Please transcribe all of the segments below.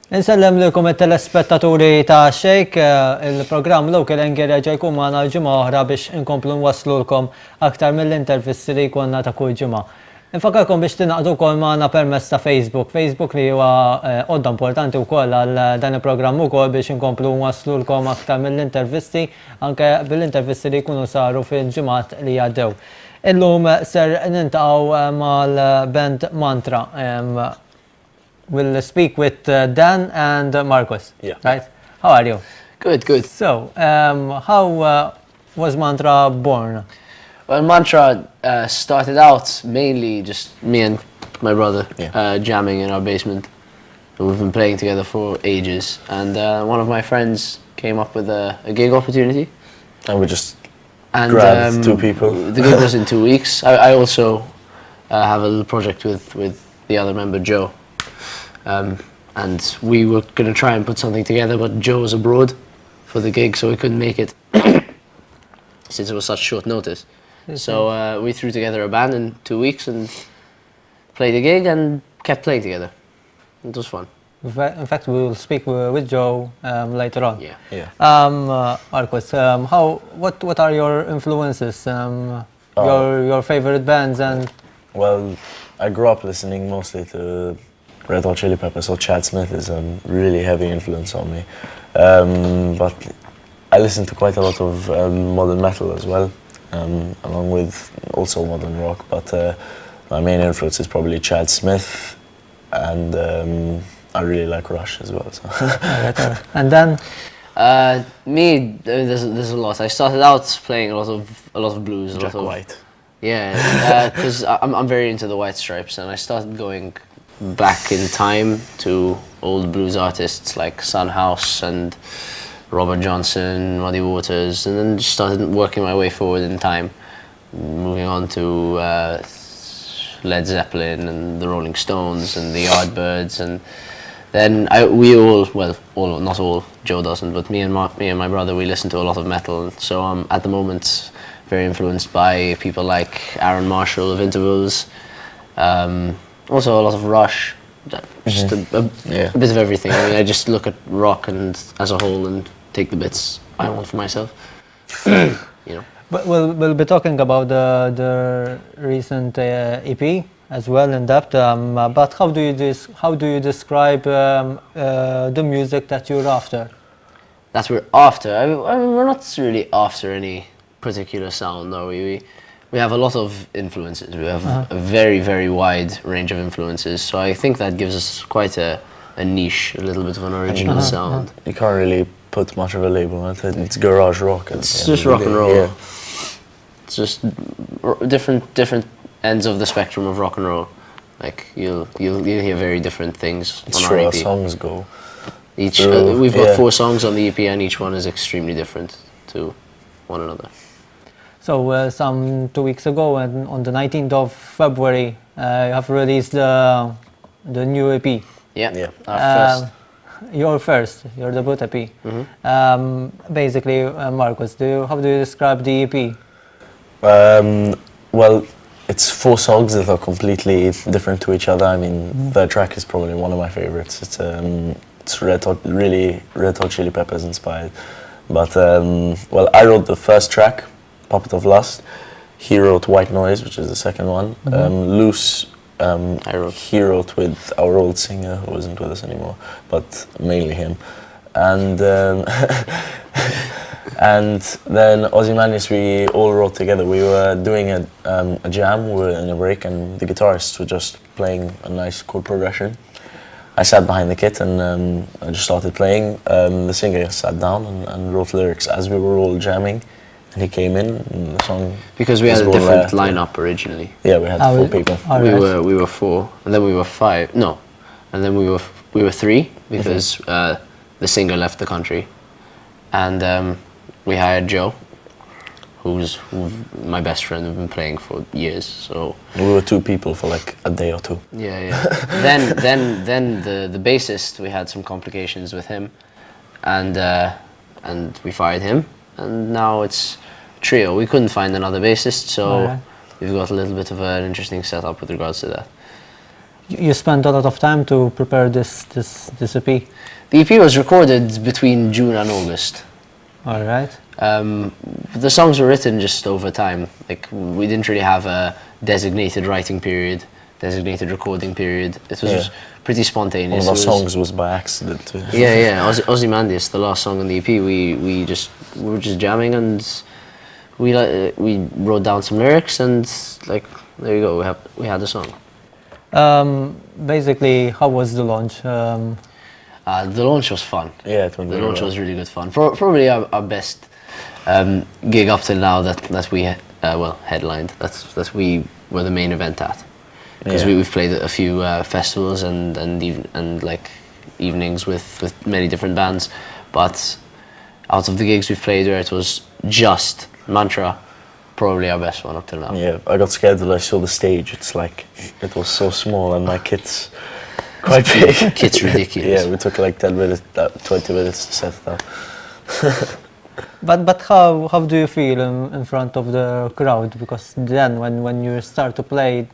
Insellem lilkom it-telespettaturi ta' Xejk, il-programm Local Engereġa jkun magħna ġimgħa oħra biex inkomplu nwaslulkom aktar mill-intervisti li jkollna ta' kull ġimgħa. Infakarkom biex tinaqdu wkoll magħna permezz ta' Facebook. Facebook li huwa għodda importanti wkoll għal dan il-programm ukoll biex inkomplu nwaslulkom aktar mill-intervisti, anke bil-intervisti li jkunu saru fil-ġimgħat li għaddew. Illum ser nintaqgħu mal-band Mantra. We'll speak with Dan and Marcus, right? How are you? Good, good. So, how was Mantra born? Well, Mantra started out mainly just me and my brother jamming in our basement. We've been playing together for ages, and one of my friends came up with a gig opportunity. And we just grabbed two people. The gig was in 2 weeks. I also have a little project with the other member, Joe. And we were going to try and put something together, but Joe was abroad for the gig, so we couldn't make it since it was such short notice. So we threw together a band in 2 weeks and played a gig and kept playing together. It was fun. In fact, we will speak with Joe later on. Yeah. Marcus, what are your influences? Your favorite bands and? Well, I grew up listening mostly to Red Hot Chili Peppers, so Chad Smith is a really heavy influence on me. But I listen to quite a lot of modern metal as well, along with also modern rock. But my main influence is probably Chad Smith, and I really like Rush as well. So. And then? Me, there's a lot. I started out playing a lot of blues. Jack White. Yeah, because I'm very into the White Stripes, and I started going back in time to old blues artists like Son House and Robert Johnson, Muddy Waters, and then just started working my way forward in time, moving on to Led Zeppelin and the Rolling Stones and the Yardbirds, and then not all, Joe doesn't, but me and my brother, we listen to a lot of metal, so I'm at the moment very influenced by people like Aaron Marshall of Intervals, also a lot of Rush, just a bit of everything. I mean, I just look at rock and as a whole and take the bits I want for myself. You know. But we'll be talking about the recent EP as well in depth. But how do you describe the music that you're after? That we're after. I mean, we're not really after any particular sound, are we? We have a lot of influences. We have a very, very wide range of influences. So I think that gives us quite a niche, a little bit of an original sound. You can't really put much of a label on it. It's garage rock. It's just rock and roll. Yeah. It's just different ends of the spectrum of rock and roll. Like you'll hear very different things on our EP. Our songs go. We've got 4 songs on the EP, and each one is extremely different to one another. So some 2 weeks ago, and on the 19th of February, you have released the new EP. Yeah. Our first. Your first, your debut EP. Basically, Marcus, how do you describe the EP? Well, it's 4 songs that are completely different to each other. I mean, the track is probably one of my favorites. It's Red Hot Chili Peppers inspired. But well, I wrote the first track, Puppet of Lust. He wrote White Noise, which is the second one. Loose, he wrote with our old singer who isn't with us anymore, but mainly him. And and then Ozymandias, we all wrote together. We were doing a jam, we were in a break, and the guitarists were just playing a nice chord progression. I sat behind the kit and I just started playing. The singer sat down and wrote lyrics as we were all jamming. And he came in, and the song. Because we had a different lineup originally. Yeah, we had 4 people. We were 4, and then we were 5. No, and then we were 3 because the singer left the country, and we hired Joe, who's my best friend. We've been playing for years, so. We were 2 people for like a day or 2. Yeah. then the bassist, we had some complications with him, and we fired him. And now it's trio. We couldn't find another bassist, so we've got a little bit of an interesting setup with regards to that. You spent a lot of time to prepare this EP. The EP was recorded between June and August. All right. The songs were written just over time. Like, we didn't really have a designated writing period, designated recording period. It was pretty spontaneous. One of the songs was by accident too. Yeah. Ozymandias, the last song on the EP, we were just jamming, and we wrote down some lyrics, and like, there you go, we had the song. Basically, how was the launch? The launch was fun. Yeah, it went The really launch well. was really good fun. Probably our best gig up till now that we headlined. That we were the main event at, because we've played a few festivals and like evenings with many different bands, but out of the gigs we've played where it was just Mantra, probably our best one up till now. Yeah, I got scared when I saw the stage. It's like, it was so small and my kit's quite big. Kit's ridiculous. Yeah, we took like 10 minutes, 20 minutes to set it up. But how do you feel in front of the crowd? Because then when you start to play,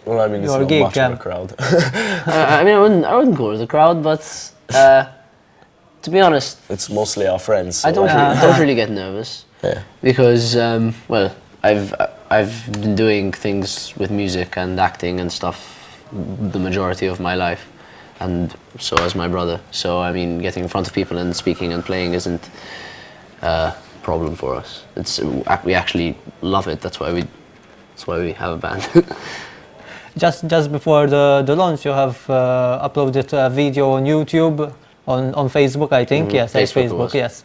Well, I mean, it's Your not gig, much of a crowd. I mean, I wouldn't call it a crowd, but to be honest, It's mostly our friends. So I don't really get nervous. Yeah. Because I've been doing things with music and acting and stuff the majority of my life, and so has my brother. So I mean, getting in front of people and speaking and playing isn't a problem for us. We actually love it. That's why we have a band. just before the launch, you have uploaded a video on YouTube, on Facebook, I think. Yes, Facebook it was. Yes.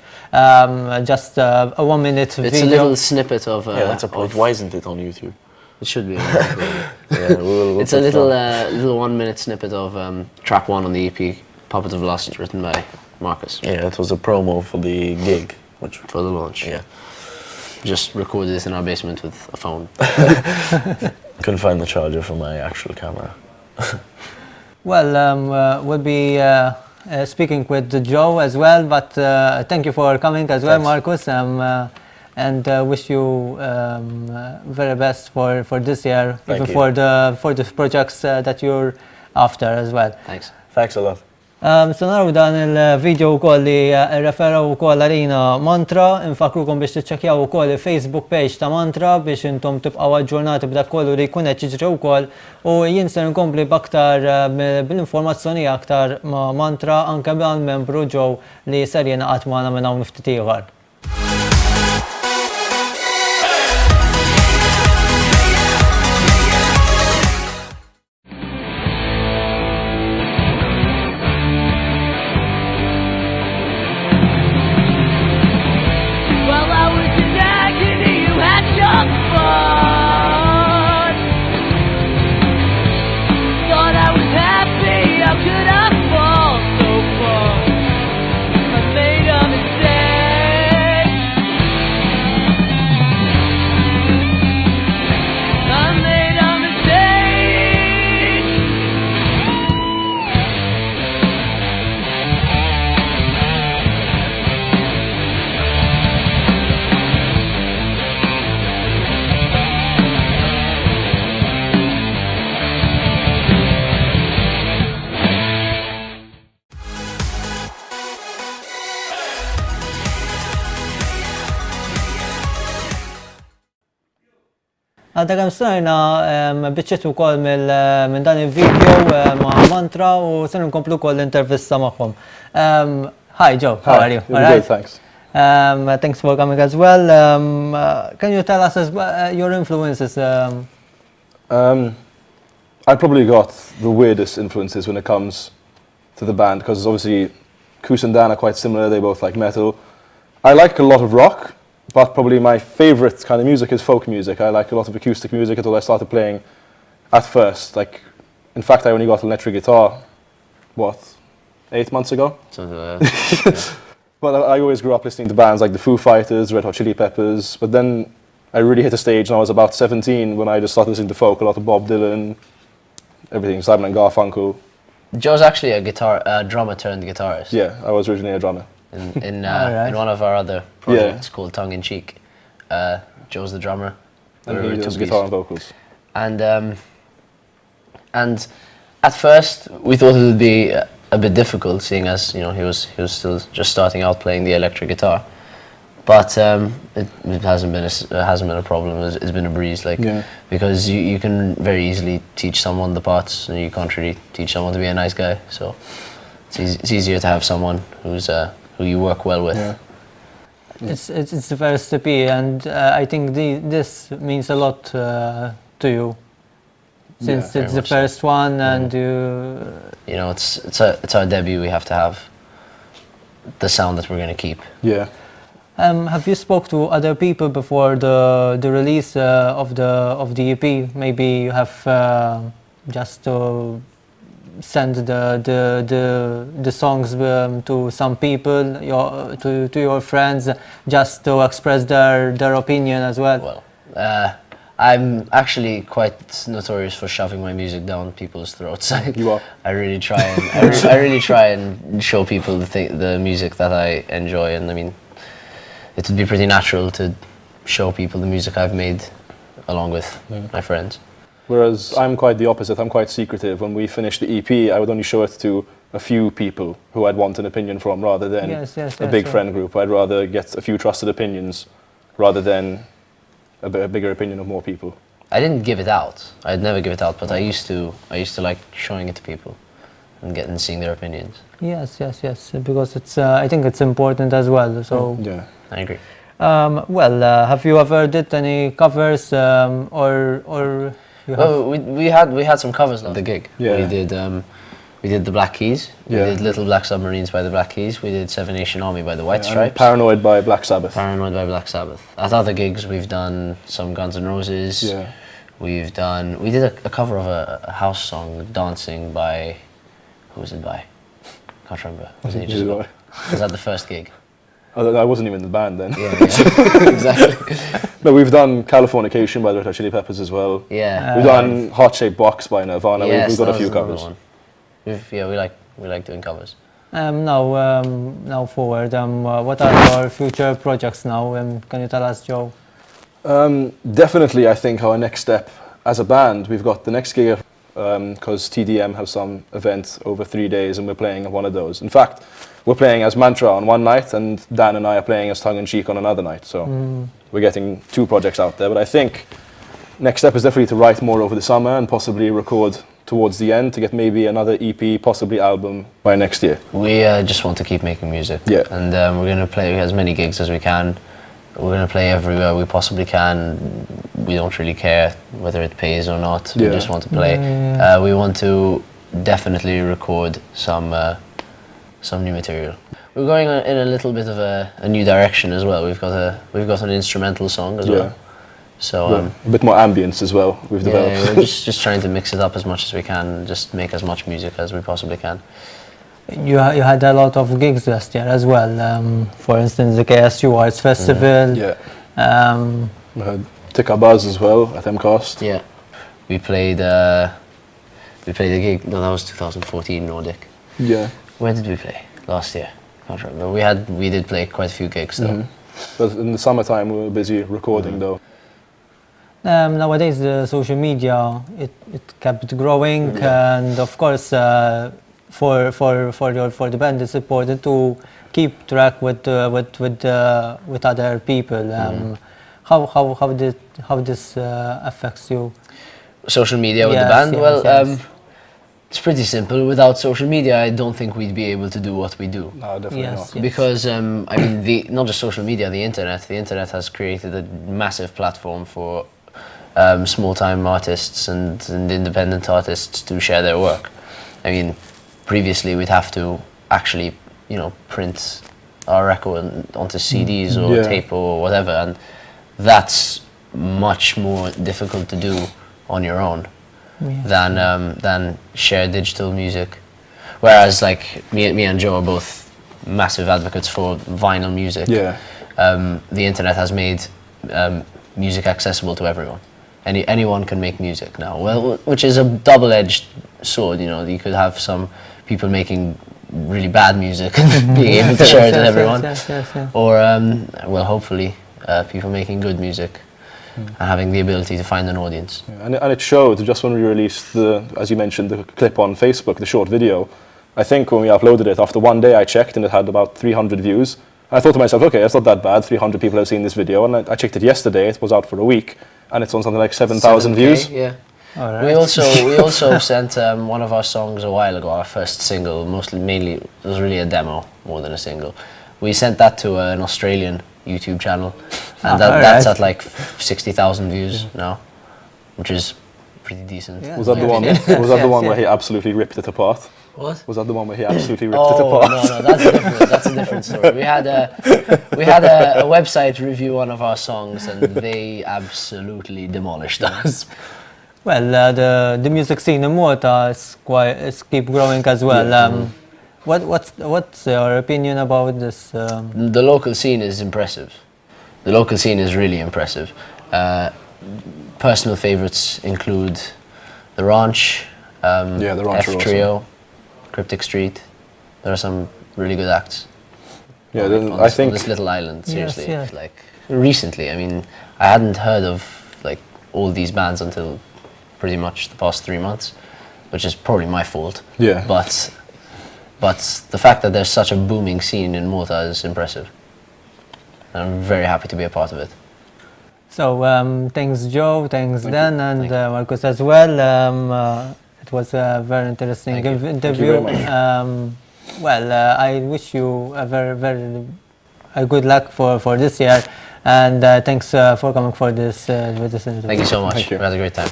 Just a 1 minute video. It's a little snippet of. Yeah, that's a point. Why isn't it on YouTube? It should be. On YouTube. Yeah, we'll It's a put little 1 minute snippet of track 1 on the EP, Puppet of Lust, written by Marcus Yeah, it was a promo for the gig. for the launch. Yeah. Just recorded it in our basement with a phone. Couldn't find the charger for my actual camera. Well, we'll be speaking with Joe as well, but thank you for coming as well, Thanks. Marcus, and wish you very best for this year, Thank even you. for the projects that you're after as well. Thanks. Thanks a lot. So naraw dan il-video wkoll li referaw wkoll għalina Mantra, infakrukom biex tiċċekkjaw ukoll il-Facebook page ta' Mantra biex intom tibqgħu aġġurnati b'dak kollu li jkun qed jiġri wkoll, u jien ser inkompli b'aktar bil-informazzjoni aktar ma' Mantra anke mal-membru Joe li ser jingħaqad magħna minn hawn ftit ieħor. While I was in agony, you had some fun. Thought I was happy, how could I fall so far? I made a mistake. I made a mistake. Għadda kemm stajna biċċiet ukoll minn dan il-video ma' Mantra u se nkomplu wkoll l-intervista magħhom. Hi Joe, how are you? Doing All right? good, thanks. Thanks for coming as well. Can you tell us your influences? I probably got the weirdest influences when it comes to the band, because obviously Kus and Dan are quite similar. They both like metal. I like a lot of rock, but probably my favorite kind of music is folk music. I like a lot of acoustic music until I started playing at first. Like, in fact, I only got an electric guitar, 8 months ago? Something like that. Well, I always grew up listening to bands like the Foo Fighters, Red Hot Chili Peppers, but then I really hit a stage when I was about 17 when I just started listening to folk, a lot of Bob Dylan, everything, Simon and Garfunkel. Joe's actually a drummer turned guitarist. Yeah, I was originally a drummer. In Alright. in one of our other projects called Tongue in Cheek. Joe's the drummer. And We're he two does piece. guitar and vocals. And At first, we thought it would be a bit difficult, seeing as he was still just starting out playing the electric guitar. But it hasn't been a problem. It's been a breeze, because you can very easily teach someone the parts, and you can't really teach someone to be a nice guy. So it's easier to have someone who you work well with. Yeah. It's the first EP, and I think this means a lot to you, since very it's the much so. first one, and it's our debut. We have to have the sound that we're going to keep. Yeah. Have you spoke to other people before the release of the EP? Maybe you have just to send the songs to some people, to your friends, just to express their opinion as well. Well, I'm actually quite notorious for shoving my music down people's throats. You are. I really try and I really try and show people the music that I enjoy, and I mean, it would be pretty natural to show people the music I've made along with my friends. Whereas I'm quite the opposite. I'm quite secretive. When we finished the EP, I would only show it to a few people who I'd want an opinion from, rather than a big friend group. I'd rather get a few trusted opinions rather than a bigger opinion of more people. I didn't give it out. I'd never give it out, but I used to like showing it to people and seeing their opinions. Yes, because it's I think it's important as well. So Yeah. I agree. Have you ever did any covers or you have? Well, we had some covers at the gig. Yeah. We did the Black Keys. Yeah. We did Little Black Submarines by the Black Keys. We did Seven Nation Army by the White And Stripes. Paranoid by Black Sabbath. Paranoid by Black Sabbath. At other gigs, we've done some Guns N' Roses. Yeah. We did a cover of a house song, Dancing, by, who was it by? Can't remember. It was ages ago. It was at the first gig. I wasn't even in the band then. Yeah. Exactly. No, we've done Californication by the Red Hot Chili Peppers as well. Yeah. We've done Heart Shaped Box by Nirvana. Yes, we've got a that few was another covers. one. We like doing covers. Now forward, what are your future projects now? Can you tell us, Joe? Definitely, I think our next step as a band, we've got the next gig because TDM have some event over 3 days, and we're playing at one of those. In fact, we're playing as Mantra on one night, and Dan and I are playing as Tongue in Cheek on another night. So we're getting 2 projects out there. But I think next step is definitely to write more over the summer and possibly record towards the end to get maybe another EP, possibly album by next year. We just want to keep making music. Yeah. And we're going to play as many gigs as we can. We're going to play everywhere we possibly can. We don't really care whether it pays or not. We Yeah. just want to play. We want to definitely record some new material. We're going in a little bit of a new direction as well. We've got an instrumental song as well. So a bit more ambience as well we've developed. yeah, we're just trying to mix it up as much as we can, just make as much music as we possibly can. You had a lot of gigs last year as well. For instance, the KSU Arts Festival. Yeah. We had Tika Buzz as well at MCAST. Yeah, we played a gig. No, that was 2014 Nordic. Yeah. When did we play? Last year. Can't remember. We did play quite a few gigs though. But in the summertime we were busy recording though. Nowadays, the social media it kept growing, and of course, for the band, it's important to keep track with other people. How this affects you? Social media with the band. It's pretty simple. Without social media, I don't think we'd be able to do what we do. No, definitely not. Yes. Because I mean, not just social media, the internet. The internet has created a massive platform for small-time artists and independent artists to share their work. I mean, previously we'd have to actually, print our record onto CDs or tape or whatever, and that's much more difficult to do on your own than share digital music. Whereas, like me and Joe are both massive advocates for vinyl music. Yeah. The internet has made music accessible to everyone. Anyone can make music now. Well, which is a double-edged sword. You could have some people making really bad music and being able to share it with everyone. Or, hopefully, people making good music. and having the ability to find an audience. Yeah, and it showed just when we released as you mentioned, the clip on Facebook, the short video. I think when we uploaded it, after one day I checked and it had about 300 views. I thought to myself, okay, that's not that bad. 300 people have seen this video, and I checked it yesterday. It was out for a week, and it's on something like 7,000 views. Yeah. All right. We also sent one of our songs a while ago, our first single. Mainly, it was really a demo more than a single. We sent that to an Australian YouTube channel, and that's at like 60,000 views now, which is pretty decent. Yeah. Was that the one? opinion. Was that the one Yes, where he absolutely ripped it apart? What? Was that the one where he absolutely ripped it Oh apart? no, that's a different story. We had a website review one of our songs, and they absolutely demolished us. Well, the music scene in Malta is keep growing as well. What's your opinion about this? The local scene is impressive. The local scene is really impressive. Personal favorites include The Ranch, Yeah, The Ranch are F Trio, Cryptic Street. There are some really good acts. Yeah, on then this, I think on this little island. Seriously, yes. like recently. I mean, I hadn't heard of like all these bands until pretty much the past 3 months, which is probably my fault. Yeah. But the fact that there's such a booming scene in Malta is impressive. And I'm very happy to be a part of it. So thanks Joe, thanks Dan, and Thank you. Marcus as well. It was a very interesting Thank you. interview. Thank you very Well, I wish you a very good luck for this year, and thanks for coming for this interview. Thank you so much. Thank you. We had a great time.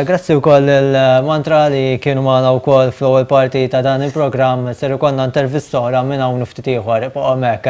Grazzi wkoll il-mantra li kienu magħna wkoll fl-ewwel parti ta' dan il-programm ser ikollna intervista oħra minn hawn ftit ieħor, ibqa' hemmhekk.